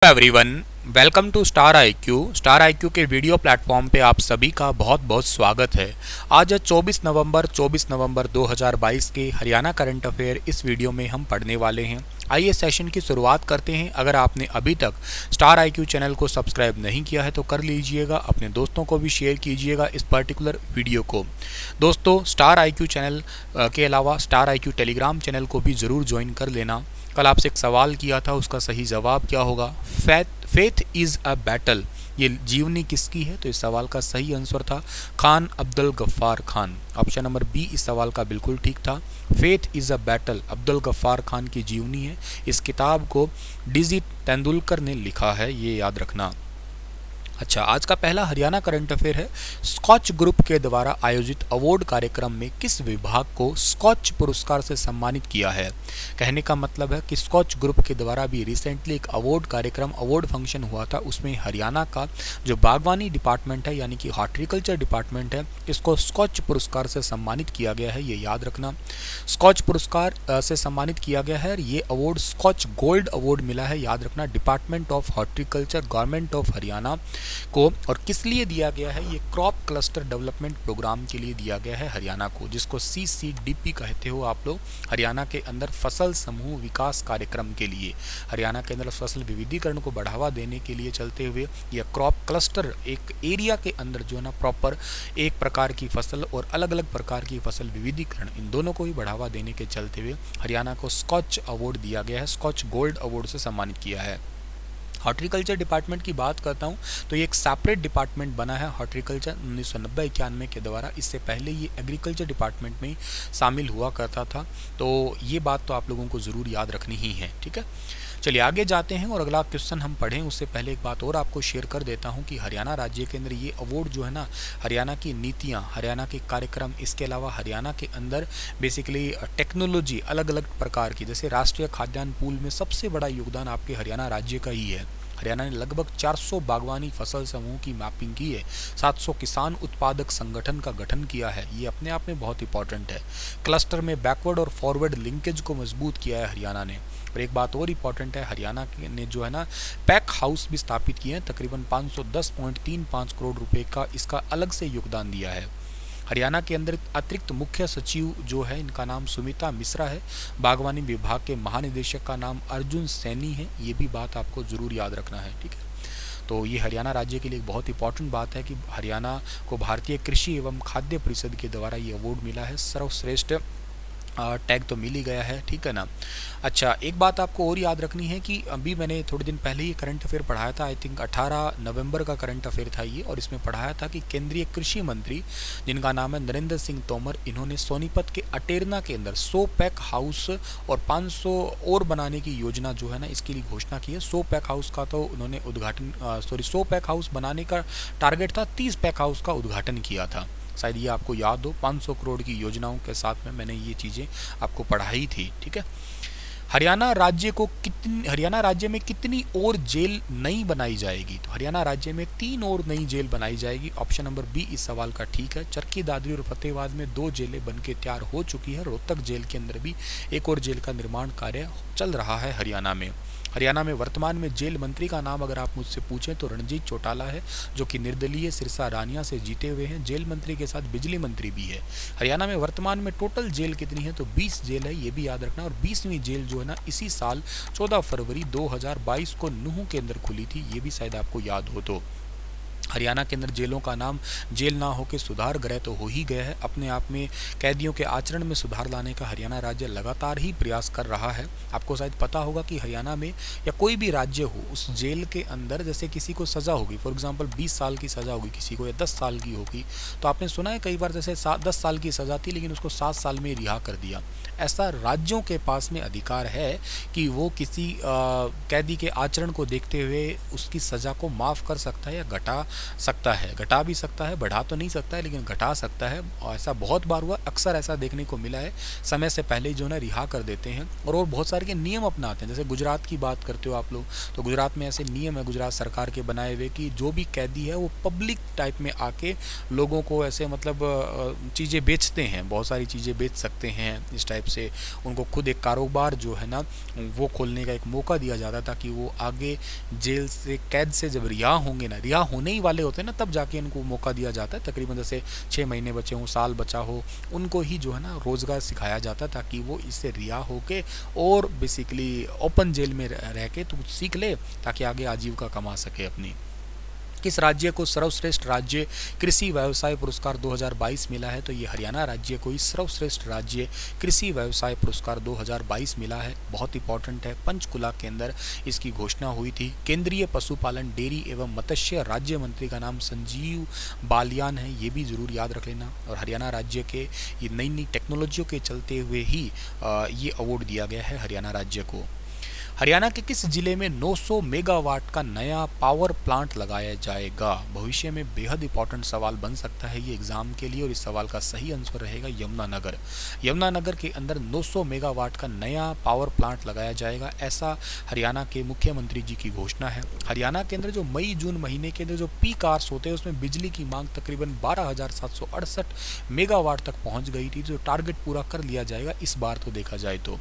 Everyone, welcome to Star IQ. Star IQ के video platform पे आप सभी का बहुत बहुत स्वागत है। आज है 24 नवंबर 2022 के हरियाणा करंट अफेयर इस वीडियो में हम पढ़ने वाले हैं। आइए सेशन की शुरुआत करते हैं। अगर आपने अभी तक स्टार आईक्यू चैनल को सब्सक्राइब नहीं किया है तो कर लीजिएगा, अपने दोस्तों को भी शेयर कीजिएगा इस पर्टिकुलर वीडियो को। दोस्तों, स्टार आईक्यू चैनल के अलावा स्टार आईक्यू टेलीग्राम चैनल को भी ज़रूर ज्वाइन कर लेना। कल आपसे एक सवाल किया था, उसका सही जवाब क्या होगा? फेथ इज़ अ बैटल, ये जीवनी किसकी है? तो इस सवाल का सही आंसर था Khan Abdul Ghaffar Khan. Option number B इस सवाल का बिल्कुल ठीक था। Faith is a battle Abdul Ghaffar Khan की जीवनी है। इस किताब को डीजी तेंदुलकर ने लिखा है, ये याद रखना। अच्छा, आज का पहला हरियाणा करंट अफेयर है। स्कॉच ग्रुप के द्वारा आयोजित अवार्ड कार्यक्रम में किस विभाग को स्कॉच पुरस्कार से सम्मानित किया है? कहने का मतलब है कि स्कॉच ग्रुप के द्वारा भी रिसेंटली एक अवार्ड फंक्शन हुआ था, उसमें हरियाणा का जो बागवानी डिपार्टमेंट है यानी कि हॉर्टिकल्चर डिपार्टमेंट है, इसको स्कॉच पुरस्कार से सम्मानित किया गया है, ये याद रखना। स्कॉच पुरस्कार से सम्मानित किया गया है। ये अवार्ड स्कॉच गोल्ड अवार्ड मिला है, याद रखना, department of horticulture, government of Haryana को। और किस लिए दिया गया है? ये क्रॉप क्लस्टर डेवलपमेंट प्रोग्राम के लिए दिया गया है हरियाणा को, जिसको CCDP कहते हो आप लोग। हरियाणा के अंदर फसल समूह विकास कार्यक्रम के लिए, हरियाणा के अंदर फसल विविधीकरण को बढ़ावा देने के लिए चलते हुए यह क्रॉप क्लस्टर एक एरिया के अंदर जो है ना प्रॉपर एक प्रकार की फसल और अलग अलग प्रकार की फसल विविधीकरण, इन दोनों को ही बढ़ावा देने के चलते हुए हरियाणा को स्कॉच अवार्ड दिया गया है, स्कॉच गोल्ड अवार्ड से सम्मानित किया है। हॉर्टिकल्चर डिपार्टमेंट की बात करता हूँ तो ये एक सेपरेट डिपार्टमेंट बना है हॉर्टिकल्चर 1990-91 के द्वारा। इससे पहले ये एग्रीकल्चर डिपार्टमेंट में ही शामिल हुआ करता था। तो ये बात तो आप लोगों को ज़रूर याद रखनी ही है, ठीक है। चलिए आगे जाते हैं और अगला क्वेश्चन हम पढ़ें उससे पहले एक बात और आपको शेयर कर देता हूं कि हरियाणा राज्य के अंदर ये अवार्ड जो है ना, हरियाणा की नीतियां, हरियाणा के कार्यक्रम, इसके अलावा हरियाणा के अंदर बेसिकली टेक्नोलॉजी अलग अलग प्रकार की, जैसे राष्ट्रीय खाद्यान्न पूल में सबसे बड़ा योगदान आपके हरियाणा राज्य का ही है। हरियाणा ने लगभग 400 बागवानी फसल समूह की मैपिंग की है, 700 किसान उत्पादक संगठन का गठन किया है, ये अपने आप में बहुत इंपॉर्टेंट है। क्लस्टर में बैकवर्ड और फॉरवर्ड लिंकेज को मजबूत किया है हरियाणा ने। और एक बात और इम्पॉर्टेंट है, हरियाणा ने जो है ना पैक हाउस भी स्थापित किए हैं, तकरीबन 510.35 करोड़ रुपए का इसका अलग से योगदान दिया है। हरियाणा के अंदर अतिरिक्त मुख्य सचिव जो है, इनका नाम सुमिता मिश्रा है। बागवानी विभाग के महानिदेशक का नाम अर्जुन सैनी है, ये भी बात आपको जरूर याद रखना है, ठीक है। तो ये हरियाणा राज्य के लिए एक बहुत इंपॉर्टेंट बात है कि हरियाणा को भारतीय कृषि एवं खाद्य परिषद के द्वारा ये अवार्ड मिला है। सर्वश्रेष्ठ टैग तो मिल ही गया है, ठीक है ना। अच्छा, एक बात आपको और याद रखनी है कि अभी मैंने थोड़े दिन पहले ही करंट अफेयर पढ़ाया था, आई थिंक 18 नवंबर का करंट अफेयर था ये, और इसमें पढ़ाया था कि केंद्रीय कृषि मंत्री जिनका नाम है नरेंद्र सिंह तोमर, इन्होंने सोनीपत के अटेरना के अंदर 100 पैक हाउस और 500 और बनाने की योजना जो है ना, इसके लिए घोषणा की है। 100 पैक हाउस का तो उन्होंने 100 पैक हाउस बनाने का टारगेट था, 30 पैक हाउस का उद्घाटन किया था। शायद ये आपको याद हो, 500 करोड़ की योजनाओं के साथ में मैंने ये चीज़ें आपको पढ़ाई थी, ठीक है। हरियाणा राज्य में कितनी और जेल नई बनाई जाएगी? तो हरियाणा राज्य में 3 और नई जेल बनाई जाएगी। ऑप्शन नंबर बी इस सवाल का ठीक है। चरखी दादरी और फतेहाबाद में 2 जेलें बनके तैयार हो चुकी है। रोहतक जेल के अंदर भी एक और जेल का निर्माण कार्य चल रहा है हरियाणा में। हरियाणा में वर्तमान में जेल मंत्री का नाम अगर आप मुझसे पूछें तो रणजीत चौटाला है, जो कि निर्दलीय सिरसा रानिया से जीते हुए हैं। जेल मंत्री के साथ बिजली मंत्री भी है। हरियाणा में वर्तमान में टोटल जेल कितनी है? तो 20 जेल है, ये भी याद रखना। और 20वीं जेल जो है ना, इसी साल 14 फरवरी 2022 को नूह के अंदर खुली थी, ये भी शायद आपको याद हो। तो हरियाणा के अंदर जेलों का नाम जेल ना हो के सुधार गृह तो हो ही गया है। अपने आप में कैदियों के आचरण में सुधार लाने का हरियाणा राज्य लगातार ही प्रयास कर रहा है। आपको शायद पता होगा कि हरियाणा में या कोई भी राज्य हो, उस जेल के अंदर जैसे किसी को सज़ा होगी, फॉर एग्जांपल 20 साल की सज़ा होगी किसी को, या 10 साल की होगी, तो आपने सुना है कई बार जैसे 10 साल की सज़ा थी लेकिन उसको 7 साल में रिहा कर दिया। ऐसा राज्यों के पास में अधिकार है कि वो किसी कैदी के आचरण को देखते हुए उसकी सज़ा को माफ़ कर सकता है या घटा सकता है, घटा भी सकता है, बढ़ा तो नहीं सकता है लेकिन घटा सकता है। और ऐसा बहुत बार हुआ, अक्सर ऐसा देखने को मिला है, समय से पहले ही जो है ना रिहा कर देते हैं और बहुत सारे के नियम अपनाते हैं। जैसे गुजरात की बात करते हो आप लोग, तो गुजरात में ऐसे नियम है गुजरात सरकार के बनाए हुए कि जो भी कैदी है वो पब्लिक टाइप में आके लोगों को ऐसे मतलब चीज़ें बेचते हैं, बहुत सारी चीज़ें बेच सकते हैं इस टाइप से। उनको खुद एक कारोबार जो है ना वो खोलने का एक मौका दिया जाता था कि वो आगे जेल से कैद से जब रिहा होंगे ना, रिहा होने ही वाले होते हैं ना, तब जाके इनको मौका दिया जाता है। तकरीबन जैसे 6 महीने बचे हों, साल बचा हो, उनको ही जो है ना रोज़गार सिखाया जाता ताकि वो इससे रिहा होके और बेसिकली ओपन जेल में रह के तो कुछ सीख ले ताकि आगे आजीविका कमा सके अपनी। किस राज्य को सर्वश्रेष्ठ राज्य कृषि व्यवसाय पुरस्कार 2022 मिला है? तो ये हरियाणा राज्य को ही सर्वश्रेष्ठ राज्य कृषि व्यवसाय पुरस्कार 2022 मिला है। बहुत इंपॉर्टेंट है, पंचकुला के अंदर इसकी घोषणा हुई थी। केंद्रीय पशुपालन, डेयरी एवं मत्स्य राज्य मंत्री का नाम संजीव बालियान है, ये भी जरूर याद रख लेना। और हरियाणा राज्य के ये नई नई टेक्नोलॉजियों के चलते हुए ही ये अवार्ड दिया गया है हरियाणा राज्य को। हरियाणा के किस जिले में 900 मेगावाट का नया पावर प्लांट लगाया जाएगा? भविष्य में बेहद इंपॉर्टेंट सवाल बन सकता है ये एग्जाम के लिए और इस सवाल का सही आंसर रहेगा यमुनानगर। यमुनानगर के अंदर 900 मेगावाट का नया पावर प्लांट लगाया जाएगा, ऐसा हरियाणा के मुख्यमंत्री जी की घोषणा है। हरियाणा के अंदर जो मई जून महीने के अंदर जो पीक आवर्स होते हैं उसमें बिजली की मांग तकरीबन 12,768 मेगावाट तक पहुँच गई थी, जो टारगेट पूरा कर लिया जाएगा इस बार तो देखा जाए तो।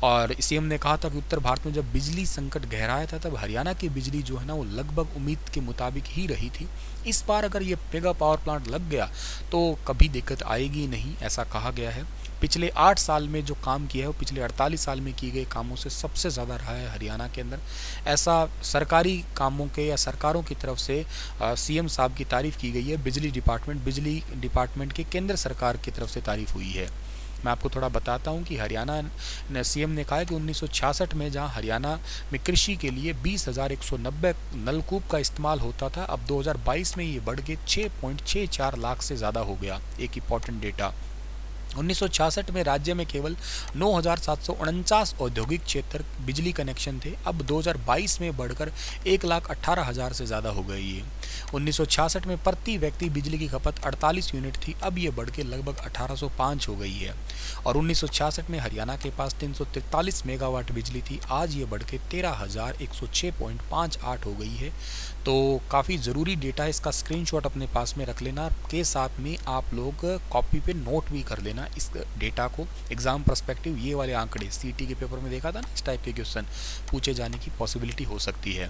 और सीएम ने कहा था कि उत्तर भारत में जब बिजली संकट गहराया था तब हरियाणा की बिजली जो है ना वो लगभग उम्मीद के मुताबिक ही रही थी। इस बार अगर ये मेगा पावर प्लांट लग गया तो कभी दिक्कत आएगी नहीं, ऐसा कहा गया है। पिछले 8 साल में जो काम किया है वो पिछले 48 साल में किए गए कामों से सबसे ज़्यादा रहा है हरियाणा के अंदर। ऐसा सरकारी कामों के या सरकारों की तरफ से सीएम साहब की तारीफ़ की गई है। बिजली डिपार्टमेंट की केंद्र सरकार की तरफ से तारीफ़ हुई है। मैं आपको थोड़ा बताता हूं कि हरियाणा सीएम ने कहा है कि 1966 में जहां हरियाणा में कृषि के लिए 20,190 नलकूप का इस्तेमाल होता था, अब 2022 में ये बढ़ के 6.64 लाख से ज़्यादा हो गया। एक इंपॉर्टेंट डेटा, 1966 में राज्य में केवल 9,749 औद्योगिक क्षेत्र बिजली कनेक्शन थे, अब 2022 में बढ़कर 1,18,000 से ज़्यादा हो गई है। 1966 में प्रति व्यक्ति बिजली की खपत 48 यूनिट थी, अब ये बढ़ के लगभग 1805 हो गई है। और 1966 में हरियाणा के पास 343 मेगावाट बिजली थी, आज ये बढ़ के 13,106.58 हो गई है। तो काफ़ी ज़रूरी डेटा है, इसका स्क्रीनशॉट अपने पास में रख लेना, के साथ में आप लोग कॉपी पे नोट भी कर लेना इस डेटा को। एग्जाम पर्सपेक्टिव ये वाले आंकड़े सीटी के पेपर में देखा था ना, इस टाइप के क्वेश्चन पूछे जाने की पॉसिबिलिटी हो सकती है।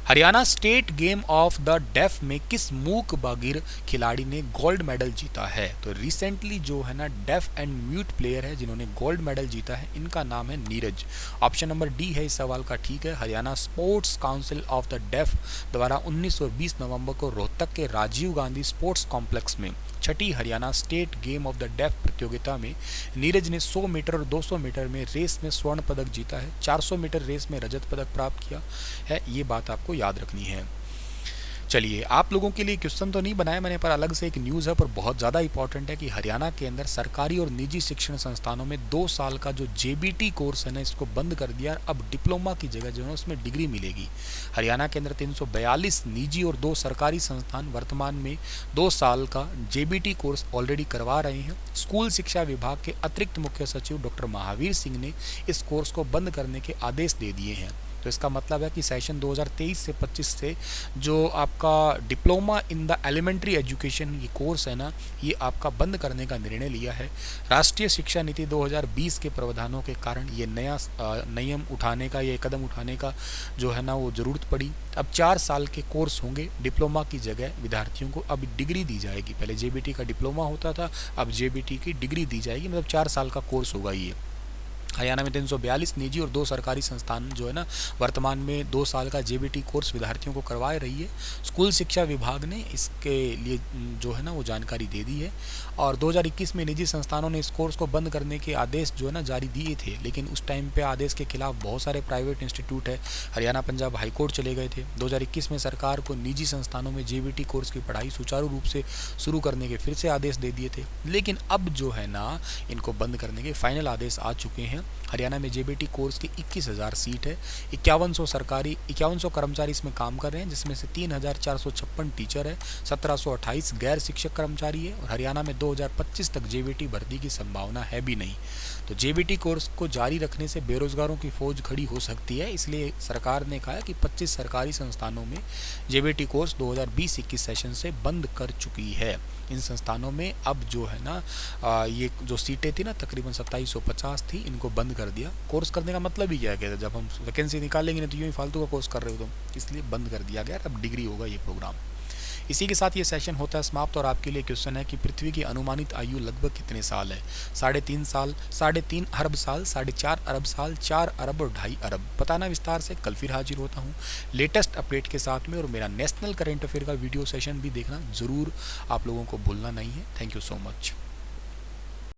Haryana state game of the deaf में किस मूक बधिर खिलाड़ी ने गोल्ड मेडल जीता है? तो रिसेंटली जो है ना डेफ एंड म्यूट प्लेयर है जिन्होंने गोल्ड मेडल जीता है, इनका नाम है नीरज। ऑप्शन नंबर डी है इस सवाल का ठीक है। Haryana sports council of the deaf द्वारा 19 और 20 नवंबर को रोहतक के राजीव गांधी स्पोर्ट्स कॉम्प्लेक्स में छठी Haryana state game of the deaf प्रतियोगिता में नीरज ने 100 मीटर और 200 मीटर में रेस में स्वर्ण पदक जीता है, 400 मीटर रेस में रजत पदक प्राप्त किया है। ये बात आपको याद रखनी है। चलिए, आप लोगों के लिए क्वेश्चन तो नहीं बनाया मैंने, पर अलग से एक न्यूज़ है पर बहुत ज़्यादा इंपॉर्टेंट है कि हरियाणा के अंदर सरकारी और निजी शिक्षण संस्थानों में 2 साल का जो जेबीटी कोर्स है ना इसको बंद कर दिया, अब डिप्लोमा की जगह जो है उसमें डिग्री मिलेगी। हरियाणा के अंदर 342 निजी और 2 सरकारी संस्थान वर्तमान में 2 साल का जेबीटी कोर्स ऑलरेडी करवा रहे हैं। स्कूल शिक्षा विभाग के अतिरिक्त मुख्य सचिव डॉक्टर महावीर सिंह ने इस कोर्स को बंद करने के आदेश दे दिए हैं। तो इसका मतलब है कि सेशन 2023 से 25 से जो आपका diploma in the elementary education ये कोर्स है ना, ये आपका बंद करने का निर्णय लिया है। राष्ट्रीय शिक्षा नीति 2020 के प्रावधानों के कारण ये नया नियम उठाने का, ये कदम उठाने का जो है ना वो ज़रूरत पड़ी। अब 4 साल के कोर्स होंगे, डिप्लोमा की जगह विद्यार्थियों को अब डिग्री दी जाएगी। पहले जेबीटी का डिप्लोमा होता था, अब जेबीटी की डिग्री दी जाएगी, मतलब 4 साल का कोर्स होगा ये। हरियाणा में 342 निजी और 2 सरकारी संस्थान जो है ना वर्तमान में 2 साल का जेबीटी कोर्स विद्यार्थियों को करवा रही है। स्कूल शिक्षा विभाग ने इसके लिए जो है ना वो जानकारी दे दी है और 2021 में निजी संस्थानों ने इस कोर्स को बंद करने के आदेश जो है ना जारी दिए थे, लेकिन उस टाइम पे आदेश के खिलाफ बहुत सारे प्राइवेट इंस्टीट्यूट है हरियाणा पंजाब हाईकोर्ट चले गए थे। 2021 में सरकार को निजी संस्थानों में जेबीटी कोर्स की पढ़ाई सुचारू रूप से शुरू करने के फिर से आदेश दे दिए थे, लेकिन अब जो है ना इनको बंद करने के फाइनल आदेश आ चुके हैं। हरियाणा में जेबीटी कोर्स की 21,000 सीट है। 5100 कर्मचारी इसमें काम कर रहे हैं, जिसमें से 3,456 टीचर है, 1728 गैर शिक्षक कर्मचारी है और हरियाणा में 2025 तक जेबीटी भर्ती की संभावना है भी नहीं। तो जेबीटी कोर्स को जारी रखने से बेरोजगारों की फौज खड़ी हो सकती है, इसलिए सरकार ने कहा कि 25 सरकारी संस्थानों में जेबीटी कोर्स 2020-21 सेशन से बंद कर चुकी है। इन संस्थानों में अब जो है ना ये जो सीटें थी ना तकरीबन 2750 थी, इनको बंद कर दिया। कोर्स करने का मतलब ही क्या है, जब हम वैकेंसी निकालेंगे ना तो यूँ ही फालतू का कोर्स कर रहे हो तुम, इसलिए बंद कर दिया गया। अब डिग्री होगा ये प्रोग्राम। इसी के साथ ये सेशन होता है समाप्त और आपके लिए क्वेश्चन है कि पृथ्वी की अनुमानित आयु लगभग कितने साल है? 3.5 साल, 3.5 अरब साल, 4.5 अरब साल, 4 अरब और 2.5 अरब। बताना विस्तार से कल फिर हाजिर होता हूँ लेटेस्ट अपडेट के साथ में, और मेरा नेशनल करंट अफेयर का वीडियो सेशन भी देखना ज़रूर आप लोगों को भूलना नहीं है। Thank you so much.